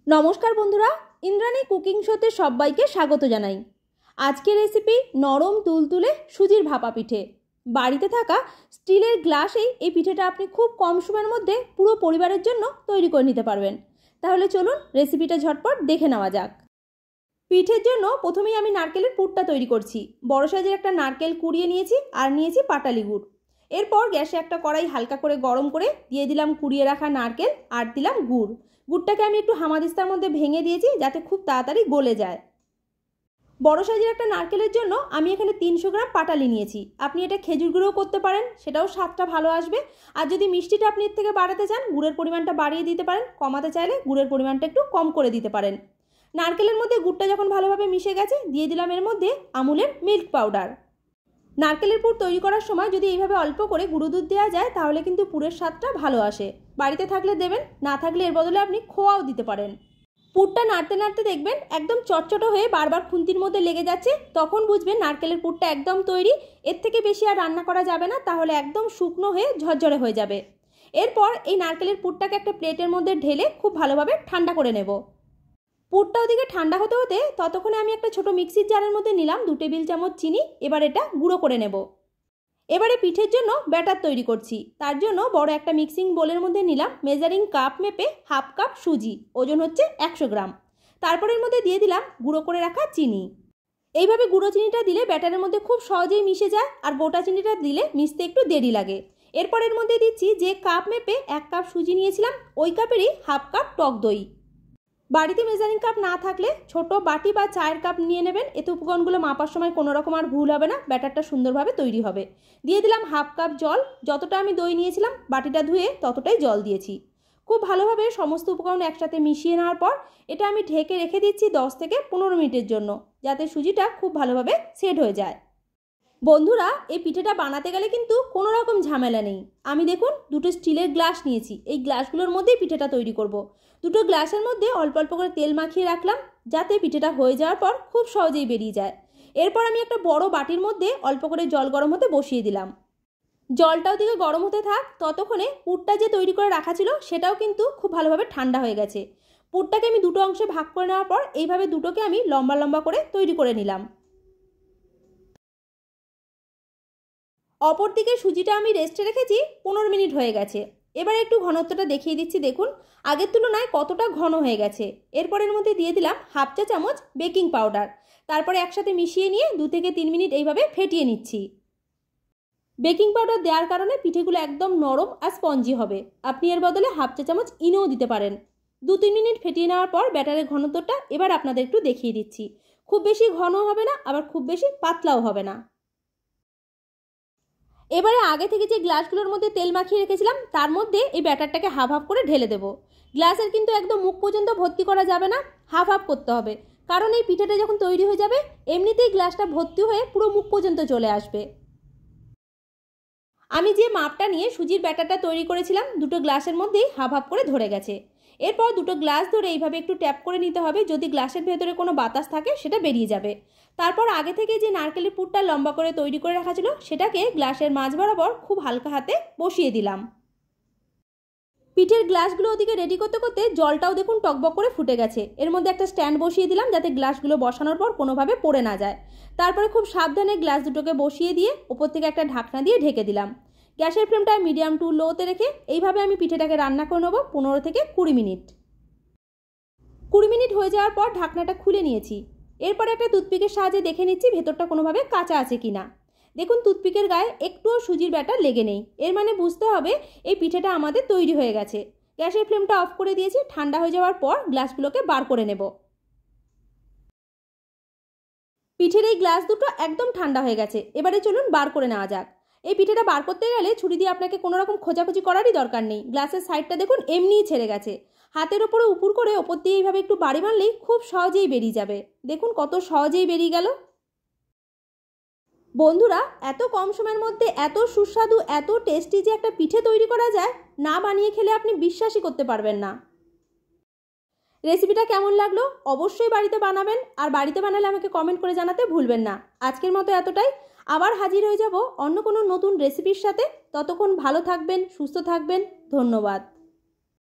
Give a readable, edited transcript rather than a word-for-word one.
নমস্কার বন্ধুরা, ইন্দ্রাণী কুকিং শোতে সবাইকে স্বাগত জানাই। আজকের রেসিপি নরম তুলতুলে সুজির ভাপা পিঠে। বাড়িতে থাকা স্টিলের গ্লাসেই এই পিঠেটা আপনি খুব কম সময়ের মধ্যে পুরো পরিবারের জন্য তৈরি করে নিতে পারবেন। তাহলে চলুন রেসিপিটা ঝটপট দেখে নেওয়া যাক। পিঠের জন্য প্রথমেই আমি নারকেলের পুরটা তৈরি করছি। বড় সাইজের একটা নারকেল কুড়িয়ে নিয়েছি আর নিয়েছি পাটালি গুড়। এরপর গ্যাসে একটা কড়াই হালকা করে গরম করে দিয়ে দিলাম কুড়িয়ে রাখা নারকেল আর দিলাম গুড়। গুড়টাকে আমি একটু হামাদিস্তার মধ্যে ভেঙে দিয়েছি যাতে খুব তাড়াতাড়ি গলে যায়। বড় সাইজের একটা নারকেলের জন্য আমি এখানে 300 গ্রাম পাটালি নিয়েছি। আপনি এটা খেজুর গুঁড়োও করতে পারেন, সেটাও স্বাদটা ভালো আসবে। আর যদি মিষ্টিটা আপনি এর থেকে বাড়াতে চান, গুড়ের পরিমাণটা বাড়িয়ে দিতে পারেন, কমাতে চাইলে গুড়ের পরিমাণটা একটু কম করে দিতে পারেন। নারকেলের মধ্যে গুড়টা যখন ভালোভাবে মিশে গেছে, দিয়ে দিলাম এর মধ্যে আমুলের মিল্ক পাউডার। নারকেলের পুর তৈরি করার সময় যদি এইভাবে অল্প করে গুঁড়ো দুধ দেওয়া যায় তাহলে কিন্তু পুরের স্বাদটা ভালো আসে। বাড়িতে থাকলে দেবেন, না থাকলে এর বদলে আপনি খোয়াও দিতে পারেন। পুরটা নাড়তে নাড়তে দেখবেন একদম চটচটো হয়ে বারবার খুন্তির মধ্যে লেগে যাচ্ছে, তখন বুঝবেন নারকেলের পুরটা একদম তৈরি। এর থেকে বেশি আর রান্না করা যাবে না, তাহলে একদম শুকনো হয়ে ঝরঝরে হয়ে যাবে। এরপর এই নারকেলের পুরটাকে একটা প্লেটের মধ্যে ঢেলে খুব ভালোভাবে ঠান্ডা করে নেব। পুরটা ওদিকে ঠান্ডা হতে হতে ততক্ষণে আমি একটা ছোট মিক্সির জারের মধ্যে নিলাম 2 টেবিল চামচ চিনি। এবার এটা গুঁড়ো করে নেব। এবারে পিঠের জন্য ব্যাটার তৈরি করছি। তার জন্য বড় একটা মিক্সিং বোলের মধ্যে নিলাম মেজারিং কাপ মেপে হাফ কাপ সুজি, ওজন হচ্ছে 100 গ্রাম। তারপরের মধ্যে দিয়ে দিলাম গুঁড়ো করে রাখা চিনি। এইভাবে গুঁড়ো চিনিটা দিলে ব্যাটারের মধ্যে খুব সহজেই মিশে যায়, আর গোটা চিনিটা দিলে মিশতে একটু দেরি লাগে। এরপরের মধ্যে দিচ্ছি যে কাপ মেপে 1 কাপ সুজি নিয়েছিলাম, ওই কাপেরই হাফ কাপ টক দই। বাড়িতে মেজারিং কাপ না থাকলে ছোট বাটি বা চায়ের কাপ নিয়ে নেবেন, এতে উপকরণগুলো মাপার সময় কোনো রকম আর ভুল হবে না, ব্যাটারটা সুন্দরভাবে তৈরি হবে। দিয়ে দিলাম হাফ কাপ জল। যতটা আমি দই নিয়েছিলাম বাটিটা ধুয়ে ততটাই জল দিয়েছি। খুব ভালোভাবে সমস্ত উপকরণ একসাথে মিশিয়ে নেওয়ার পর এটা আমি ঢেকে রেখে দিচ্ছি 10 থেকে 15 মিনিটের জন্য, যাতে সুজিটা খুব ভালোভাবে সেট হয়ে যায়। বন্ধুরা, এই পিঠেটা বানাতে গেলে কিন্তু কোনো রকম ঝামেলা নেই। আমি দেখুন দুটো স্টিলের গ্লাস নিয়েছি, এই গ্লাসগুলোর মধ্যেই পিঠেটা তৈরি করব। দুটো গ্লাসের মধ্যে অল্প অল্প করে তেল মাখিয়ে রাখলাম, যাতে পিঠেটা হয়ে যাওয়ার পর খুব সহজেই বেরিয়ে যায়। এরপর আমি একটা বড় বাটির মধ্যে অল্প করে জল গরম হতে বসিয়ে দিলাম। জলটা ওদিকে গরম হতে থাক, ততক্ষণে পুরটা যে তৈরি করে রাখা ছিল সেটাও কিন্তু খুব ভালোভাবে ঠান্ডা হয়ে গেছে। পুরটাকে আমি দুটো অংশে ভাগ করে নেওয়ার পর এইভাবে দুটোকে আমি লম্বা লম্বা করে তৈরি করে নিলাম। অপরদিকে সুজিটা আমি রেস্টে রেখেছি 15 মিনিট হয়ে গেছে। এবার একটু ঘনত্বটা দেখিয়ে দিচ্ছি, দেখুন আগের তুলনায় কতটা ঘন হয়ে গেছে। এরপরের মধ্যে দিয়ে দিলাম হাফ চা চামচ বেকিং পাউডার। তারপরে একসাথে মিশিয়ে নিয়ে 2 থেকে 3 মিনিট এইভাবে ফেটিয়ে নিচ্ছি। বেকিং পাউডার দেওয়ার কারণে পিঠেগুলো একদম নরম আর স্পঞ্জি হবে। আপনি এর বদলে হাফ চা চামচ ইনোও দিতে পারেন। 2-3 মিনিট ফেটিয়ে নেওয়ার পর ব্যাটারের ঘনত্বটা এবার আপনাদের একটু দেখিয়ে দিচ্ছি। খুব বেশি ঘন হবে না, আবার খুব বেশি পাতলাও হবে না। এবারে আগে থেকে যে গ্লাসগুলোর মধ্যে তেল মাখিয়ে রেখেছিলাম তার মধ্যে এই ব্যাটারটাকে হাফ হাফ করে ঢেলে দেবো। গ্লাসের কিন্তু একদম মুখ পর্যন্ত ভর্তি করা যাবে না, হাফ হাফ করতে হবে। কারণ এই পিঠেটা যখন তৈরি হয়ে যাবে এমনিতেই গ্লাসটা ভর্তি হয়ে পুরো মুখ পর্যন্ত চলে আসবে। আমি যে মাপটা নিয়ে সুজির ব্যাটারটা তৈরি করেছিলাম দুটো গ্লাসের মধ্যেই হাফ হাফ করে ধরে গেছে। এরপর দুটো গ্লাস ধরে এইভাবে একটু ট্যাপ করে নিতে হবে, যদি গ্লাসের ভেতরে কোনো বাতাস থাকে সেটা বেরিয়ে যাবে। তারপর আগে থেকে যে নারকেলের পুরটা লম্বা করে তৈরি করে রাখা ছিল সেটাকে গ্লাসের মাঝ বরাবর খুব হালকা হাতে বসিয়ে দিলাম। পিঠের গ্লাসগুলো ওদিকে রেডি করতে করতে জলটাও দেখুন টকবক করে ফুটে গেছে। এর মধ্যে একটা স্ট্যান্ড বসিয়ে দিলাম যাতে গ্লাসগুলো বসানোর পর কোনোভাবে পড়ে না যায়। তারপরে খুব সাবধানে গ্লাস দুটোকে বসিয়ে দিয়ে ওপর থেকে একটা ঢাকনা দিয়ে ঢেকে দিলাম। গ্যাসের ফ্লেমটা মিডিয়াম টু লোতে রেখে এইভাবে আমি পিঠেটাকে রান্না করে নেব 15 থেকে 20 মিনিট। 20 মিনিট হয়ে যাওয়ার পর ঢাকনাটা খুলে নিয়েছি। এরপর একটা টুথপিকের সাহায্যে দেখে নিচ্ছি ভেতরটা কোনোভাবে কাঁচা আছে কিনা। দেখুন টুথপিকের গায়ে একটুও সুজির ব্যাটার লেগে নেই, এর মানে বুঝতে হবে এই পিঠেটা আমাদের তৈরি হয়ে গেছে। গ্যাসের ফ্লেমটা অফ করে দিয়েছি। ঠান্ডা হয়ে যাওয়ার পর গ্লাসগুলোকে বার করে নেব। পিঠের এই গ্লাস দুটো একদম ঠান্ডা হয়ে গেছে, এবারে চলুন বার করে নেওয়া যাক। এই পিঠেটা বার করতে গেলে ছুরি দিয়ে আপনাকে কোনো রকম খোঁজাখুঁজি করারই দরকার নেই। গ্লাসের সাইডটা দেখুন এমনিই ছেড়ে গেছে। হাতের ওপরে উপর করে ওপর দিয়ে এইভাবে একটু বাড়ি মারলেই খুব সহজেই বেরিয়ে যাবে। দেখুন কত সহজেই বেরিয়ে গেল। বন্ধুরা, এত কম সময়ের মধ্যে এত সুস্বাদু এত টেস্টি যে একটা পিঠে তৈরি করা যায়, না বানিয়ে খেলে আপনি বিশ্বাসই করতে পারবেন না। রেসিপিটা কেমন লাগলো অবশ্যই বাড়িতে বানাবেন, আর বাড়িতে বানালে আমাকে কমেন্ট করে জানাতে ভুলবেন না। আজকের মতো এতটাই। আবার হাজির হয়ে যাব অন্য কোনো নতুন রেসিপির সাথে। ততক্ষণ ভালো থাকবেন, সুস্থ থাকবেন। ধন্যবাদ।